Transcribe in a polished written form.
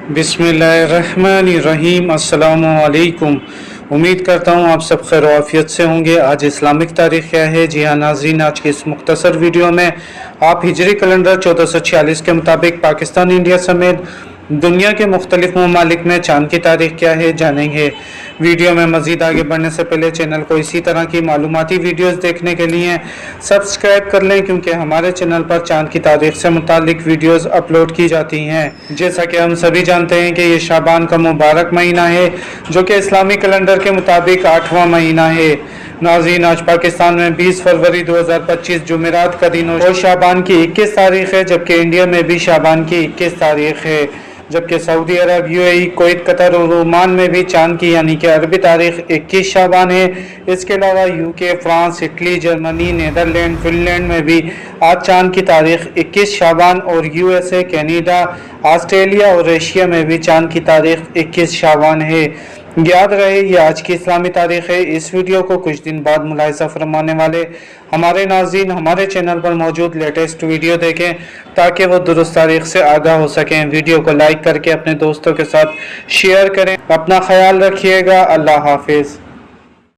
बिस्मिल्लाहिर्रहमानिर्रहीम। अस्सलामुअलैकुम। उम्मीद करता हूँ आप सब खैर आफियत से होंगे। आज इस्लामिक तारीख़ क्या है? जी हाँ नाज़रीन, आज की इस मुख्तसर वीडियो में आप हिजरी कैलेंडर 1446 के मुताबिक पाकिस्तान, इंडिया समेत दुनिया के मुख्तलिफ ममालिक में चाँद की तारीख़ क्या है जानेंगे। वीडियो में मज़ीद आगे बढ़ने से पहले चैनल को इसी तरह की मालूमाती वीडियोस देखने के लिए सब्सक्राइब कर लें, क्योंकि हमारे चैनल पर चाँद की तारीख़ से मुतालिक वीडियोस अपलोड की जाती हैं। जैसा कि हम सभी जानते हैं कि ये शाबान का मुबारक महीना है, जो कि इस्लामी कैलेंडर के मुताबिक 8वां महीना है। नाज़रीन, आज पाकिस्तान में 20 फरवरी 2025 जुमेरात का दिन और शाबान की 21 तारीख़ है, जबकि इंडिया में भी शाबान की 21 तारीख़ है। जबकि सऊदी अरब, यूएई, कुवैत, कतर और ओमान में भी चांद की यानी कि अरबी तारीख 21 शाबान है। इसके अलावा UK, France, Italy, Germany, Netherland, Finland में भी आज चांद की तारीख 21 शाबान और यूएसए, कनाडा, ऑस्ट्रेलिया और एशिया में भी चांद की तारीख 21 शाबान है। याद रहे, ये आज की इस्लामी तारीख है। इस वीडियो को कुछ दिन बाद मुलाहिज़ा फरमाने वाले हमारे नाज़रीन हमारे चैनल पर मौजूद लेटेस्ट वीडियो देखें, ताकि वो दुरुस्त तारीख से आगाह हो सकें। वीडियो को लाइक करके अपने दोस्तों के साथ शेयर करें। अपना ख्याल रखिएगा। अल्लाह हाफिज़।